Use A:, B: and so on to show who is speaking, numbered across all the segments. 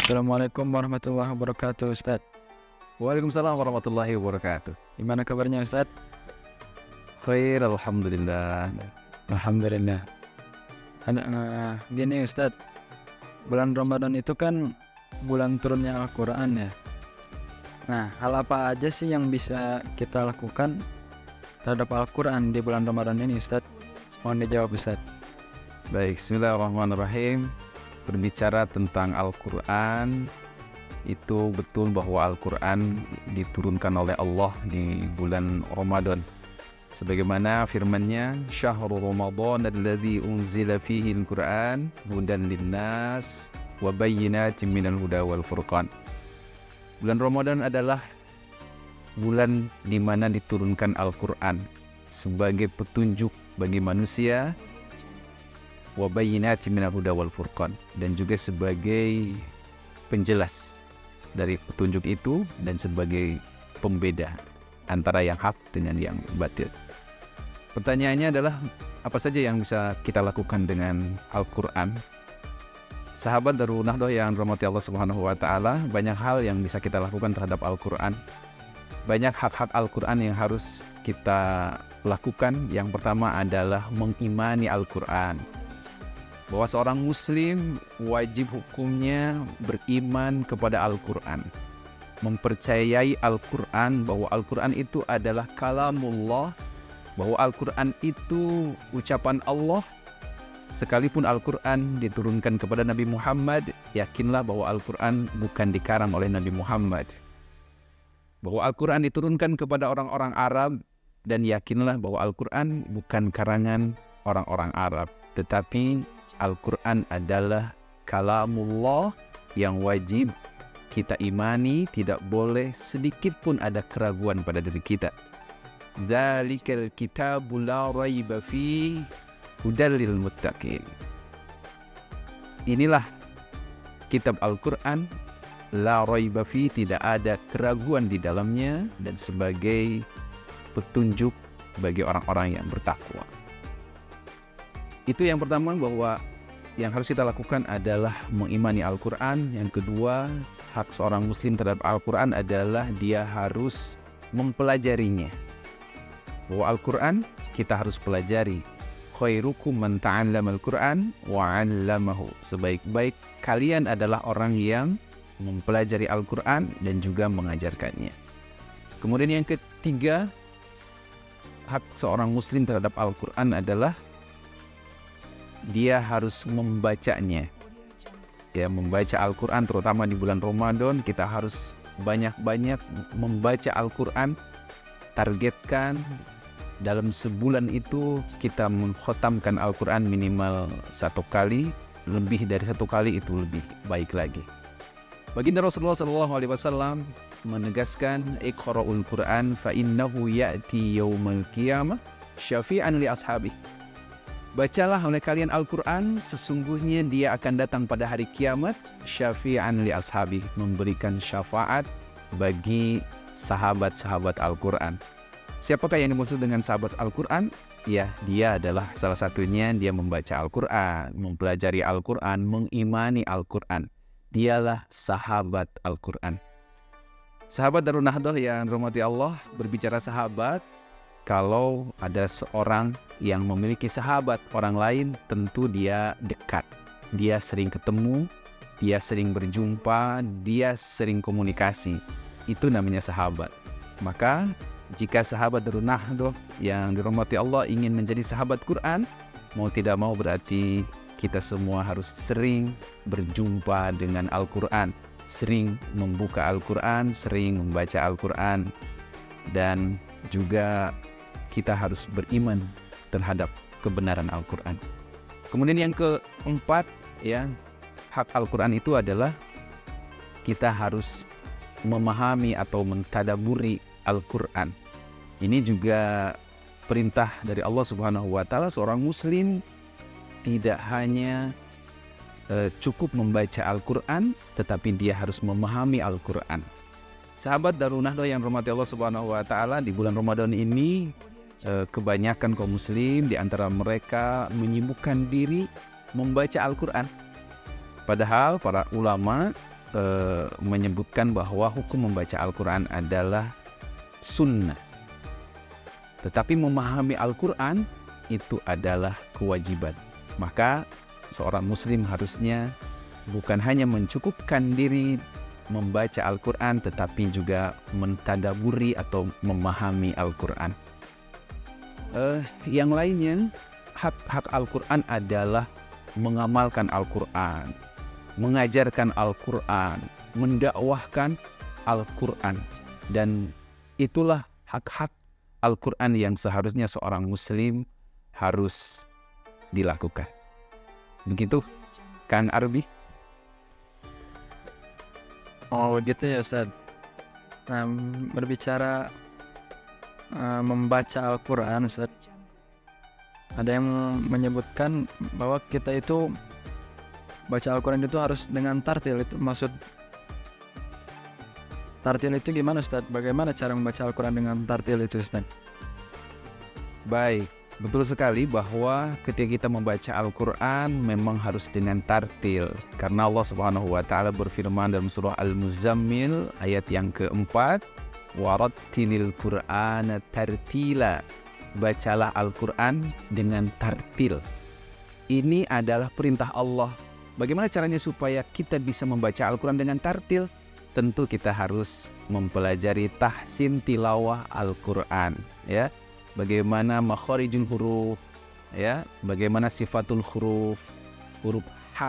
A: Assalamualaikum warahmatullahi wabarakatuh, Ustadz.
B: Waalaikumsalam warahmatullahi wabarakatuh.
A: Gimana kabarnya, Ustadz?
B: Khair, alhamdulillah.
A: Alhamdulillah. Gini, Ustadz. Bulan Ramadan itu kan bulan turunnya Al-Quran ya. Nah, hal apa aja sih yang bisa kita lakukan terhadap Al-Quran di bulan Ramadan ini, Ustadz? Mohon dijawab, Ustadz.
B: Baik, bismillahirrahmanirrahim. Berbicara tentang Al-Quran, itu betul bahwa Al-Quran diturunkan oleh Allah di bulan Ramadan. Sebagaimana firman-Nya, "Syahrul Ramadan alladzi unzila fihi al-Qur'an hudan linnas wa bayyinatin minal huda wal furqan." Bulan Ramadan adalah bulan di mana diturunkan Al-Quran sebagai petunjuk bagi manusia, wa bayyinatin minal huda wal furqan, dan juga sebagai penjelas dari petunjuk itu dan sebagai pembeda antara yang hak dengan yang batil. Pertanyaannya adalah, apa saja yang bisa kita lakukan dengan Al-Quran? Sahabat Darul Nahdoh yang dirahmati Allah Subhanahu wa Ta'ala, banyak hal yang bisa kita lakukan terhadap Al-Quran. Banyak hak-hak Al-Quran yang harus kita lakukan. Yang pertama adalah mengimani Al-Quran, bahwa seorang muslim wajib hukumnya beriman kepada Al-Quran, mempercayai Al-Quran, bahwa Al-Quran itu adalah kalamullah, bahwa Al-Quran itu ucapan Allah. Sekalipun Al-Quran diturunkan kepada Nabi Muhammad, yakinlah bahwa Al-Quran bukan dikarang oleh Nabi Muhammad. Bahwa Al-Quran diturunkan kepada orang-orang Arab, dan yakinlah bahwa Al-Quran bukan karangan orang-orang Arab, tetapi Al-Quran adalah kalamullah yang wajib kita imani, tidak boleh sedikit pun ada keraguan pada diri kita. Dzalikal kitabu la raiba fihi hudal lil muttaqin. Inilah kitab Al-Quran, la raiba fihi, tidak ada keraguan di dalamnya, dan sebagai petunjuk bagi orang-orang yang bertakwa. Itu yang pertama, bahwa yang harus kita lakukan adalah mengimani Al-Quran. Yang kedua, hak seorang muslim terhadap Al-Quran adalah dia harus mempelajarinya. Bahwa Al-Quran kita harus pelajari. Khairukum man ta'allama Al-Quran wa 'allamahu. Sebaik-baik kalian adalah orang yang mempelajari Al-Quran dan juga mengajarkannya. Kemudian yang ketiga, hak seorang muslim terhadap Al-Quran adalah dia harus membacanya. Ya, membaca Al-Quran, terutama di bulan Ramadan, kita harus banyak-banyak membaca Al-Quran. Targetkan dalam sebulan itu kita mengkhatamkan Al-Quran minimal 1 kali, lebih dari 1 kali itu lebih baik lagi. Baginda Rasulullah SAW menegaskan, "Iqra'ul Quran fa innahu ya'ti yaumal qiyamah syafi'an li ashabi." Bacalah oleh kalian Al-Quran, sesungguhnya dia akan datang pada hari kiamat, syafi'an li ashabi, memberikan syafaat bagi sahabat-sahabat Al-Quran. Siapakah yang dimaksud dengan sahabat Al-Quran? Ya, dia adalah salah satunya, dia membaca Al-Quran, mempelajari Al-Quran, mengimani Al-Quran. Dialah sahabat Al-Quran. Sahabat Darul Nahdoh yang dirahmati Allah, berbicara sahabat, kalau ada seorang yang memiliki sahabat orang lain, tentu dia dekat. Dia sering ketemu, dia sering berjumpa, dia sering komunikasi. Itu namanya sahabat. Maka jika sahabat Darul Nahdoh yang dirahmati Allah ingin menjadi sahabat Quran, mau tidak mau berarti kita semua harus sering berjumpa dengan Al-Quran, sering membuka Al-Quran, sering membaca Al-Quran, dan juga kita harus beriman terhadap kebenaran Al-Quran. Kemudian yang keempat, ya, hak Al-Quran itu adalah kita harus memahami atau mentadaburi Al-Quran. Ini juga perintah dari Allah Subhanahu wa Ta'ala. Seorang muslim tidak hanya cukup membaca Al-Quran, tetapi dia harus memahami Al-Quran. Sahabat Darul Nahdoh yang dirahmati Allah Subhanahu wa Ta'ala, di bulan Ramadan ini kebanyakan kaum muslim di antara mereka menyibukkan diri membaca Al-Quran. Padahal para ulama menyebutkan bahwa hukum membaca Al-Quran adalah sunnah. Tetapi memahami Al-Quran itu adalah kewajiban. Maka seorang muslim harusnya bukan hanya mencukupkan diri membaca Al-Quran, tetapi juga mentadaburi atau memahami Al-Quran. Yang lainnya, hak Al-Quran adalah mengamalkan Al-Quran, mengajarkan Al-Quran, mendakwahkan Al-Quran. Dan itulah hak-hak Al-Quran yang seharusnya seorang muslim harus dilakukan. Begitu, Kang Arbi?
A: Oh gitu ya Ustaz. Nah, berbicara membaca Al-Quran Ustaz, ada yang menyebutkan bahwa kita itu baca Al-Quran itu harus dengan tartil. Itu maksud tartil itu gimana Ustaz? Bagaimana cara membaca Al-Quran dengan tartil itu Ustaz?
B: Baik, betul sekali bahwa ketika kita membaca Al-Quran memang harus dengan tartil. Karena Allah Subhanahu wa Ta'ala berfirman dalam surah Al-Muzammil ayat yang keempat, warattilil Qur'ana tartila. Bacalah Al-Quran dengan tartil. Ini adalah perintah Allah. Bagaimana caranya supaya kita bisa membaca Al-Quran dengan tartil? Tentu kita harus mempelajari tahsin tilawah Al-Quran, ya. Bagaimana makharijul huruf, ya, bagaimana sifatul huruf H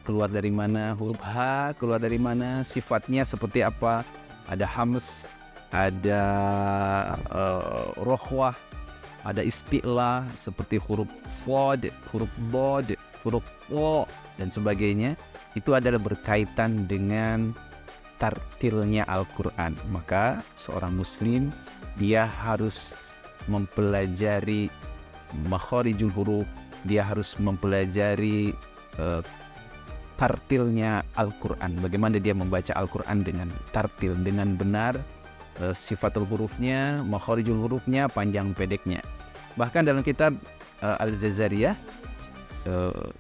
B: keluar dari mana, huruf H keluar dari mana, sifatnya seperti apa, ada hams, ada rohwah, ada isti'lah seperti huruf fod, huruf bod, huruf o, dan sebagainya. Itu adalah berkaitan dengan tartilnya Al-Quran. Maka seorang muslim dia harus mempelajari makharijul huruf, dia harus mempelajari tartilnya Al-Quran. Bagaimana dia membaca Al-Quran dengan tartil, dengan benar, sifatul hurufnya, makharijul hurufnya, panjang pendeknya. Bahkan dalam kitab Al-Jazariyah,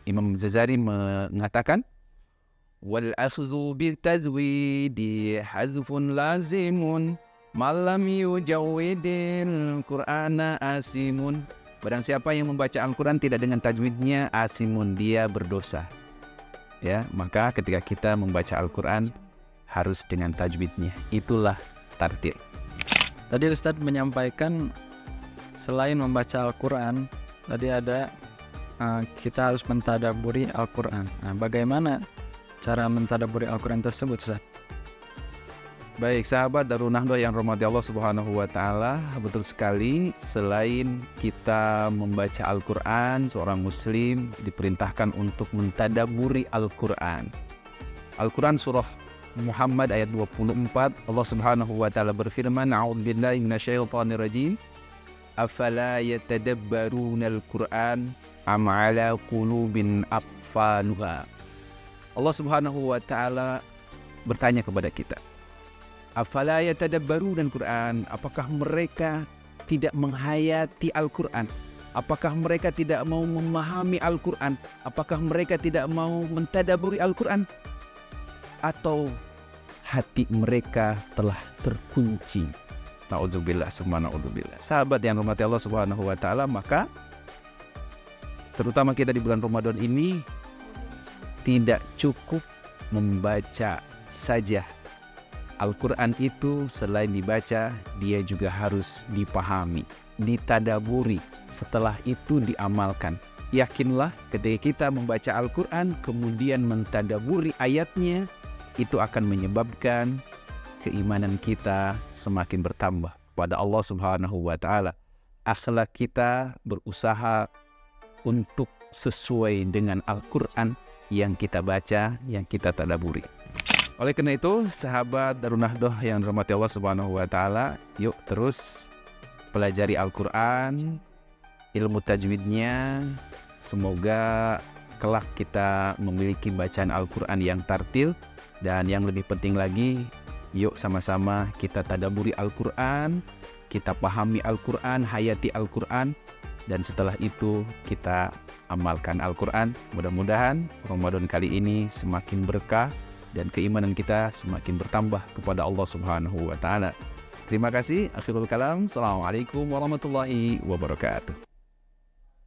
B: Imam Jazari mengatakan, wal akhdhu bil tajwidi hazfun lazimun malam yujawwidil Qur'ana asimun. Barang siapa yang membaca Al-Quran tidak dengan tajwidnya, asimun, dia berdosa. Ya, maka ketika kita membaca Al-Quran harus dengan tajwidnya. Itulah tartil.
A: Tadi Ustaz menyampaikan selain membaca Al-Quran, tadi ada kita harus mentadaburi Al-Quran. Nah, bagaimana cara mentadaburi Al-Quran tersebut Ustaz?
B: Baik, sahabat Darul Nahdoh yang rahmati Allah Subhanahu wa Ta'ala, betul sekali, selain kita membaca Al-Quran, seorang muslim diperintahkan untuk mentadaburi Al-Quran. Al-Quran surah Muhammad ayat 24, Allah Subhanahu wa Ta'ala berfirman, a'udzubillahi minasyaitonir rajim, afala yatadabbaruna al-Quran am ala qulubin aqfaluha. Allah Subhanahu wa Ta'ala bertanya kepada kita, afala yatadabbaruna al-Quran, apakah mereka tidak menghayati Al-Quran? Apakah mereka tidak mau memahami Al-Quran? Apakah mereka tidak mau mentadaburi Al-Quran? Atau hati mereka telah terkunci? Na'udzubillah, summa na'udzubillah. Sahabat yang rahmati Allah Subhanahu wa Ta'ala, maka terutama kita di bulan Ramadan ini tidak cukup membaca saja. Al-Quran itu selain dibaca, dia juga harus dipahami, ditadaburi, setelah itu diamalkan. Yakinlah ketika kita membaca Al-Quran kemudian mentadaburi ayatnya, itu akan menyebabkan keimanan kita semakin bertambah pada Allah Subhanahu wa Ta'ala. Akhlak kita berusaha untuk sesuai dengan Al-Quran yang kita baca, yang kita tadaburi. Oleh karena itu, sahabat Darul Nahdoh yang dirahmati Allah Subhanahu wa Ta'ala, yuk terus pelajari Al-Quran, ilmu tajwidnya. Semoga kelak kita memiliki bacaan Al-Quran yang tartil. Dan yang lebih penting lagi, yuk sama-sama kita tadaburi Al-Quran, kita pahami Al-Quran, hayati Al-Quran, dan setelah itu kita amalkan Al-Quran. Mudah-mudahan Ramadan kali ini semakin berkah, dan keimanan kita semakin bertambah kepada Allah Subhanahu wa taala. Terima kasih. Akhirul kalam. Assalamualaikum warahmatullahi wabarakatuh.